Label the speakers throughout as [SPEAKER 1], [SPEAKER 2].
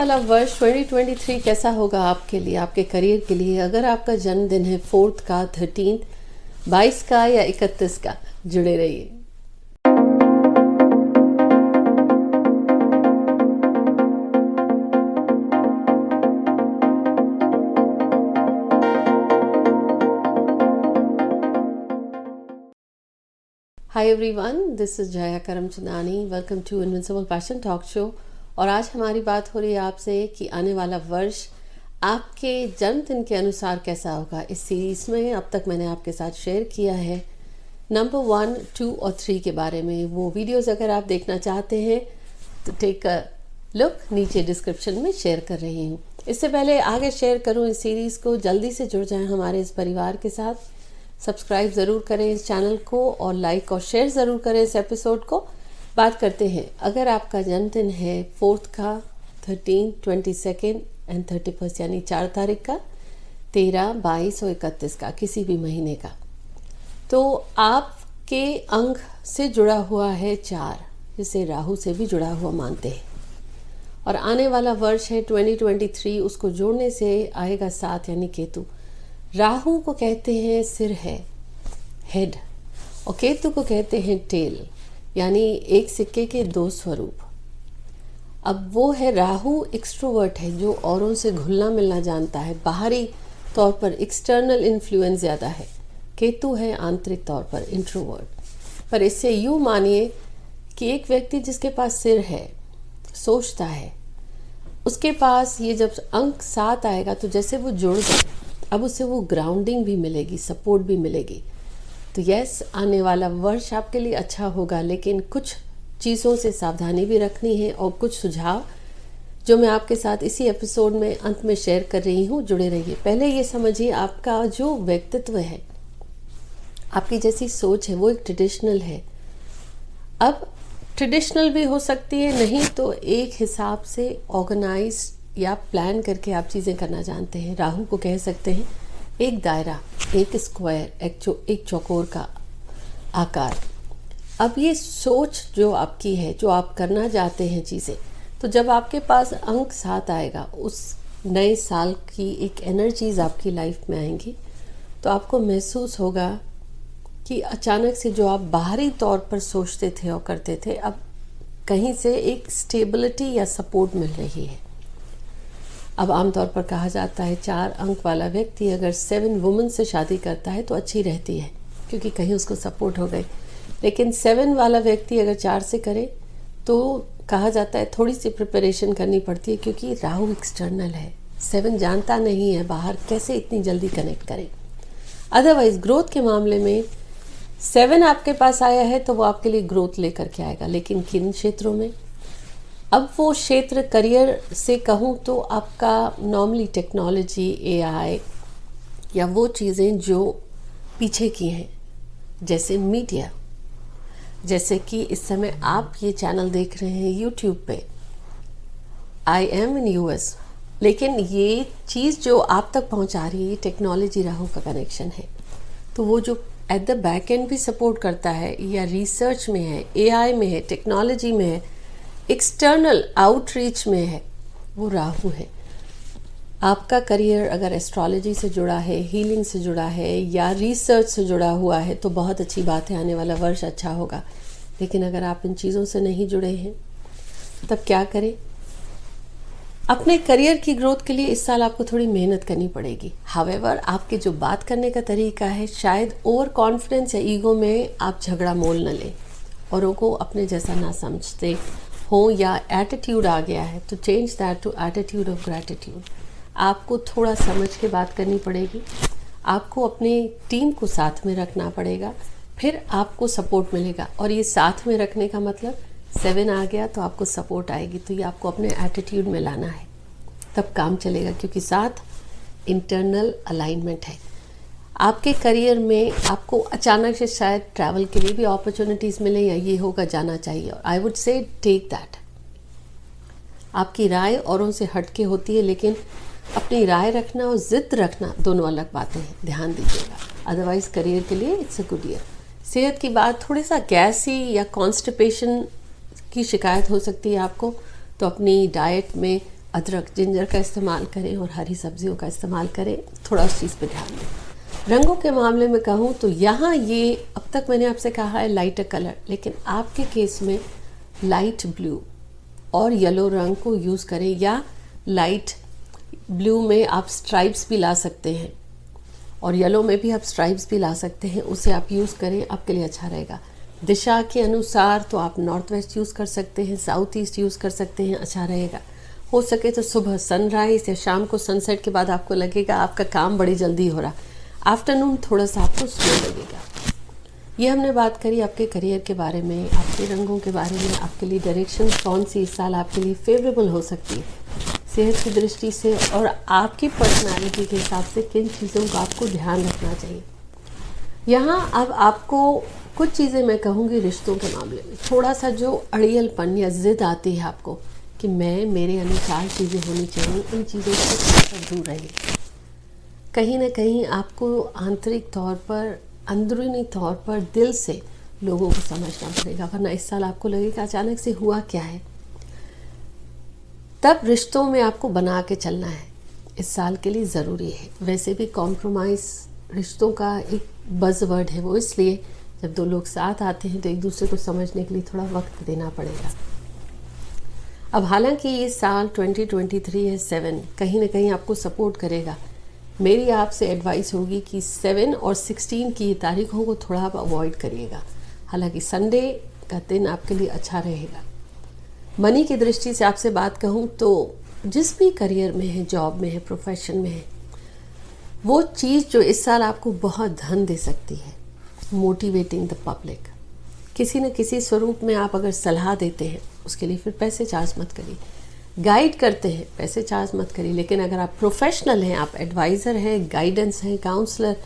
[SPEAKER 1] वाला वर्ष 2023 कैसा होगा आपके लिए, आपके करियर के लिए? अगर आपका जन्मदिन है 4th का, 13th, 22 का या 31 का, जुड़े रहिए। Hi everyone, this is Jaya Karamchandani. Welcome to invincible passion talk show. और आज हमारी बात हो रही है आपसे कि आने वाला वर्ष आपके जन्मदिन के अनुसार कैसा होगा। इस सीरीज में अब तक मैंने आपके साथ शेयर किया है नंबर 1, 2 और 3 के बारे में। वो वीडियोस अगर आप देखना चाहते हैं तो टेक अ लुक, नीचे डिस्क्रिप्शन में शेयर कर रही हूँ। इससे पहले आगे शेयर करूँ इस सीरीज़ को, जल्दी से जुड़ जाएं हमारे इस परिवार के साथ। सब्सक्राइब ज़रूर करें इस चैनल को और लाइक और शेयर ज़रूर करें इस एपिसोड को। बात करते हैं, अगर आपका जन्मदिन है 4th का, 13, 22 एंड 31 यानी 4 तारीख का, 13, 22 और 31 का, किसी भी महीने का, तो आपके अंक से जुड़ा हुआ है 4, जिसे राहु से भी जुड़ा हुआ मानते हैं। और आने वाला वर्ष है 2023, उसको जोड़ने से आएगा 7 यानी केतु। राहु को कहते हैं सिर है, हेड, और केतु को कहते हैं टेल, यानी एक सिक्के के 2 स्वरूप। अब वो है, राहु एक्सट्रोवर्ट है, जो औरों से घुलना मिलना जानता है, बाहरी तौर पर एक्सटर्नल इन्फ्लुएंस ज़्यादा है। केतु है आंतरिक तौर पर इंट्रोवर्ट। पर इससे यूँ मानिए कि एक व्यक्ति जिसके पास सिर है, सोचता है, उसके पास ये जब अंक 7 आएगा तो जैसे वो जुड़ गए, अब उसे वो ग्राउंडिंग भी मिलेगी, सपोर्ट भी मिलेगी। तो यस, आने वाला वर्ष आपके लिए अच्छा होगा, लेकिन कुछ चीज़ों से सावधानी भी रखनी है और कुछ सुझाव जो मैं आपके साथ इसी एपिसोड में अंत में शेयर कर रही हूँ। जुड़े रहिए। पहले ये समझिए, आपका जो व्यक्तित्व है, आपकी जैसी सोच है, वो एक ट्रेडिशनल है। अब ट्रेडिशनल भी हो सकती है, नहीं तो एक हिसाब से ऑर्गेनाइज या प्लान करके आप चीज़ें करना जानते हैं। राहु को कह सकते हैं एक दायरा, एक स्क्वायर, एक चौकोर का आकार। अब ये सोच जो आपकी है, जो आप करना चाहते हैं चीज़ें, तो जब आपके पास अंक 7 आएगा, उस नए साल की एक एनर्जीज आपकी लाइफ में आएंगी, तो आपको महसूस होगा कि अचानक से जो आप बाहरी तौर पर सोचते थे और करते थे, अब कहीं से एक स्टेबिलिटी या सपोर्ट मिल रही है। अब आमतौर पर कहा जाता है 4 अंक वाला व्यक्ति अगर 7 वुमेन से शादी करता है तो अच्छी रहती है, क्योंकि कहीं उसको सपोर्ट हो गई। लेकिन 7 वाला व्यक्ति अगर 4 से करे तो कहा जाता है थोड़ी सी प्रिपरेशन करनी पड़ती है, क्योंकि राहु एक्सटर्नल है। 7 जानता नहीं है बाहर कैसे इतनी जल्दी कनेक्ट करे। अदरवाइज ग्रोथ के मामले में 7 आपके पास आया है तो वो आपके लिए ग्रोथ लेकर के आएगा, लेकिन किन क्षेत्रों में? अब वो क्षेत्र करियर से कहूँ तो आपका नॉर्मली टेक्नोलॉजी, एआई या वो चीज़ें जो पीछे की हैं, जैसे मीडिया, जैसे कि इस समय आप ये चैनल देख रहे हैं यूट्यूब पे, आई एम इन यूएस, लेकिन ये चीज़ जो आप तक पहुंचा रही है, ये टेक्नोलॉजी राहु का कनेक्शन है। तो वो जो एट द बैक एंड भी सपोर्ट करता है, या रिसर्च में है, एआई में है, टेक्नोलॉजी में है, एक्सटर्नल आउटरीच में है, वो राहु है। आपका करियर अगर एस्ट्रोलॉजी से जुड़ा है, हीलिंग से जुड़ा है या रिसर्च से जुड़ा हुआ है तो बहुत अच्छी बात है, आने वाला वर्ष अच्छा होगा। लेकिन अगर आप इन चीज़ों से नहीं जुड़े हैं तब क्या करें? अपने करियर की ग्रोथ के लिए इस साल आपको थोड़ी मेहनत करनी पड़ेगी। हावेवर आपके जो बात करने का तरीका है, शायद ओवर कॉन्फिडेंस या ईगो में आप झगड़ा मोल न लें, औरों को अपने जैसा ना समझते हो, या एटीट्यूड आ गया है तो change that to attitude of gratitude. आपको थोड़ा समझ के बात करनी पड़ेगी, आपको अपने टीम को साथ में रखना पड़ेगा, फिर आपको सपोर्ट मिलेगा। और ये साथ में रखने का मतलब 7 आ गया तो आपको सपोर्ट आएगी, तो ये आपको अपने एटीट्यूड में लाना है, तब काम चलेगा, क्योंकि 7 इंटरनल अलाइनमेंट है। आपके करियर में आपको अचानक से शायद ट्रैवल के लिए भी अपॉर्चुनिटीज़ मिले, या ये होगा जाना चाहिए। I would say take that. आपकी राय औरों से हटके होती है, लेकिन अपनी राय रखना और ज़िद रखना दोनों अलग बातें हैं, ध्यान दीजिएगा। अदरवाइज करियर के लिए इट्स अ गुड ईयर। सेहत की बात, थोड़ा सा गैसी या कॉन्स्टिपेशन की शिकायत हो सकती है आपको, तो अपनी डाइट में अदरक, जिंजर का इस्तेमाल करें और हरी सब्जियों का इस्तेमाल करें। थोड़ा उस चीज़ पे ध्यान दें। रंगों के मामले में कहूँ तो यहाँ ये अब तक मैंने आपसे कहा है लाइटर कलर, लेकिन आपके केस में लाइट ब्लू और येलो रंग को यूज़ करें, या लाइट ब्लू में आप स्ट्राइप्स भी ला सकते हैं और येलो में भी आप स्ट्राइप्स भी ला सकते हैं। उसे आप यूज़ करें, आपके लिए अच्छा रहेगा। दिशा के अनुसार तो आप नॉर्थ वेस्ट यूज़ कर सकते हैं, साउथ ईस्ट यूज़ कर सकते हैं, अच्छा रहेगा। हो सके तो सुबह सनराइज़ या शाम को सनसेट के बाद आपको लगेगा आपका काम बड़ी जल्दी हो रहा, आफ्टरनून थोड़ा सा आपको स्लो लगेगा। ये हमने बात करी आपके करियर के बारे में, आपके रंगों के बारे में, आपके लिए डायरेक्शन कौन सी इस साल आपके लिए फेवरेबल हो सकती है सेहत की दृष्टि से, और आपकी पर्सनालिटी के हिसाब से किन चीज़ों का आपको ध्यान रखना चाहिए। यहाँ अब आपको कुछ चीज़ें मैं कहूँगी रिश्तों के मामले में, थोड़ा सा जो अड़ियलपन या ज़िद आती है आपको कि मेरे अनुसार चीज़ें होनी चाहिए, इन चीज़ों से दूर रहिए। कहीं ना कहीं आपको आंतरिक तौर पर, अंदरूनी तौर पर दिल से लोगों को समझना पड़ेगा, वरना इस साल आपको लगेगा अचानक से हुआ क्या है। तब रिश्तों में आपको बना के चलना है, इस साल के लिए ज़रूरी है। वैसे भी कॉम्प्रोमाइज़ रिश्तों का एक बज़वर्ड है, वो इसलिए जब दो लोग साथ आते हैं तो एक दूसरे को समझने के लिए थोड़ा वक्त देना पड़ेगा। अब हालांकि ये साल 2023 है 7 कहीं ना कहीं आपको सपोर्ट करेगा। मेरी आपसे एडवाइस होगी कि 7 और 16 की तारीखों को थोड़ा आप अवॉइड करिएगा। हालांकि संडे का दिन आपके लिए अच्छा रहेगा। मनी की दृष्टि से आपसे बात कहूँ तो जिस भी करियर में है, जॉब में है, प्रोफेशन में है, वो चीज़ जो इस साल आपको बहुत धन दे सकती है, मोटिवेटिंग द पब्लिक। किसी न किसी स्वरूप में आप अगर सलाह देते हैं, उसके लिए फिर पैसे चार्ज मत करिए। गाइड करते हैं, पैसे चार्ज मत करिए। लेकिन अगर आप प्रोफेशनल हैं, आप एडवाइज़र हैं, गाइडेंस हैं, काउंसलर,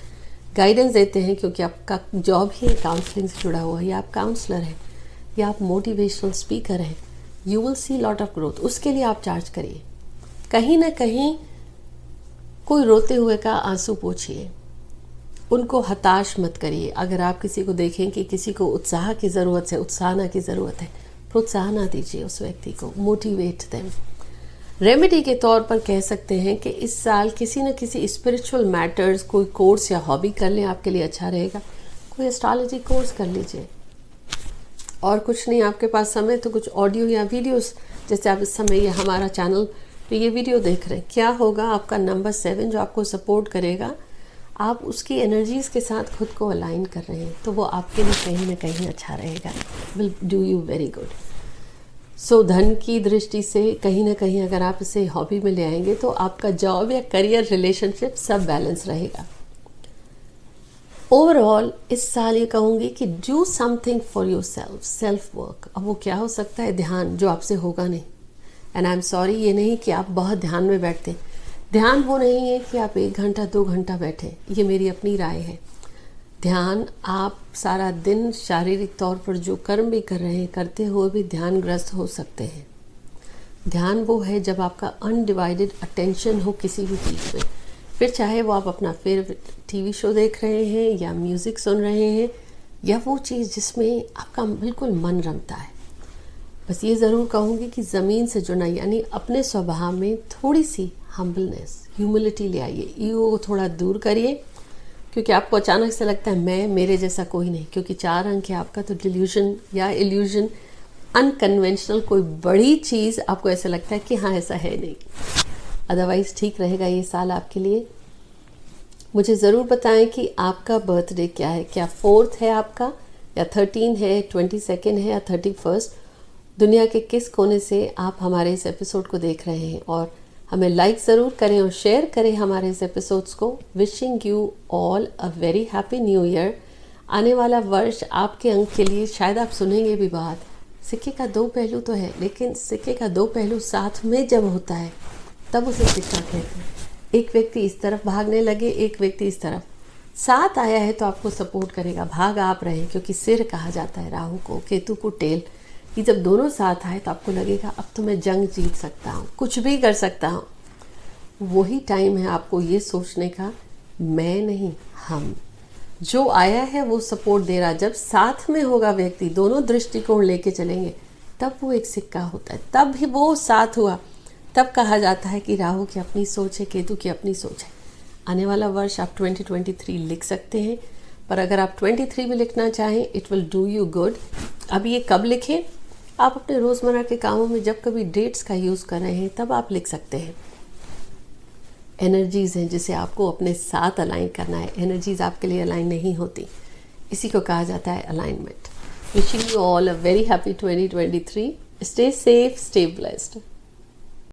[SPEAKER 1] गाइडेंस देते हैं, क्योंकि आपका जॉब ही काउंसलिंग से जुड़ा हुआ है, या आप काउंसलर हैं, या आप मोटिवेशनल स्पीकर हैं, you will see lot of growth, उसके लिए आप चार्ज करिए। कहीं ना कहीं कोई रोते हुए का आंसू पोंछिए, उनको हताश मत करिए। अगर आप किसी को देखें कि किसी को उत्साह की ज़रूरत है, उत्साहना की ज़रूरत है, प्रोत्साहन दीजिए उस व्यक्ति को, मोटिवेट देम। रेमेडी के तौर पर कह सकते हैं कि इस साल किसी न किसी स्पिरिचुअल मैटर्स, कोई कोर्स या हॉबी कर लें, आपके लिए अच्छा रहेगा। कोई एस्ट्रोलॉजी कोर्स कर लीजिए, और कुछ नहीं आपके पास समय तो कुछ ऑडियो या वीडियोस, जैसे आप इस समय ये हमारा चैनल पे ये वीडियो देख रहे हैं, क्या होगा आपका नंबर 7 जो आपको सपोर्ट करेगा, आप उसकी एनर्जीज़ के साथ खुद को अलाइन कर रहे हैं, तो वो आपके लिए कहीं ना कहीं अच्छा रहेगा, will do you very good. So धन की दृष्टि से कहीं ना कहीं अगर आप इसे हॉबी में ले आएंगे तो आपका जॉब या करियर, रिलेशनशिप सब बैलेंस रहेगा। ओवरऑल इस साल ये कहूँगी कि do something for your self, self work. अब वो क्या हो सकता है? ध्यान, जो आपसे होगा नहीं। एंड आई एम सॉरी, ये नहीं कि आप बहुत ध्यान में बैठते, ध्यान वो नहीं है कि आप 1 घंटा 2 घंटा बैठें, ये मेरी अपनी राय है। ध्यान आप सारा दिन शारीरिक तौर पर जो कर्म भी कर रहे हैं, करते हुए भी ध्यानग्रस्त हो सकते हैं। ध्यान वो है जब आपका अनडिवाइडेड अटेंशन हो किसी भी चीज़ में, फिर चाहे वो आप अपना फेवरेट टीवी शो देख रहे हैं या म्यूज़िक सुन रहे हैं, या वो चीज़ जिसमें आपका बिल्कुल मन रमता है। बस ये ज़रूर कहूँगी कि ज़मीन से जुड़ना, यानी अपने स्वभाव में थोड़ी सी हम्बलनेस, ह्यूमिलिटी ले आइए, ईगो को थोड़ा दूर करिए, क्योंकि आपको अचानक से लगता है मेरे जैसा कोई नहीं, क्योंकि 4 अंक है आपका, तो डिल्यूजन या इल्यूजन, अनकन्वेंशनल कोई बड़ी चीज़ आपको ऐसा लगता है कि हाँ ऐसा है नहीं। अदरवाइज़ ठीक रहेगा ये साल आपके लिए। मुझे ज़रूर बताएं कि आपका बर्थडे क्या है, क्या 4th है आपका, या 13 है, 22nd है, या 31st। दुनिया के किस कोने से आप हमारे इस एपिसोड को देख रहे हैं, और हमें लाइक ज़रूर करें और शेयर करें हमारे इस एपिसोड्स को। Wishing you all a very happy new year. आने वाला वर्ष आपके अंक के लिए, शायद आप सुनेंगे भी बात, सिक्के का 2 पहलू तो है, लेकिन सिक्के का 2 पहलू साथ में जब होता है तब उसे सिक्का कहते हैं। एक व्यक्ति इस तरफ भागने लगे, एक व्यक्ति इस तरफ, साथ आया है तो आपको सपोर्ट करेगा, भाग आप रहे, क्योंकि सिर कहा जाता है राहु को, केतु को टेल। कि जब दोनों साथ आए तो आपको लगेगा अब तो मैं जंग जीत सकता हूँ, कुछ भी कर सकता हूँ। वही टाइम है आपको ये सोचने का, मैं नहीं हम, जो आया है वो सपोर्ट दे रहा। जब साथ में होगा व्यक्ति, दोनों दृष्टिकोण लेके चलेंगे, तब वो एक सिक्का होता है, तब ही वो साथ हुआ। तब कहा जाता है कि राहु की अपनी सोच है, केतु की अपनी सोच है। आने वाला वर्ष आप 2023 लिख सकते हैं, पर अगर आप 23 भी लिखना चाहें it will do you good. अब ये कब लिखें? आप अपने रोज़मर्रा के कामों में जब कभी डेट्स का यूज़ कर रहे हैं तब आप लिख सकते हैं। एनर्जीज़ हैं जिसे आपको अपने साथ अलाइन करना है, एनर्जीज़ आपके लिए अलाइन नहीं होती, इसी को कहा जाता है alignment. Wishing you all a very happy 2023। Stay safe, stay blessed.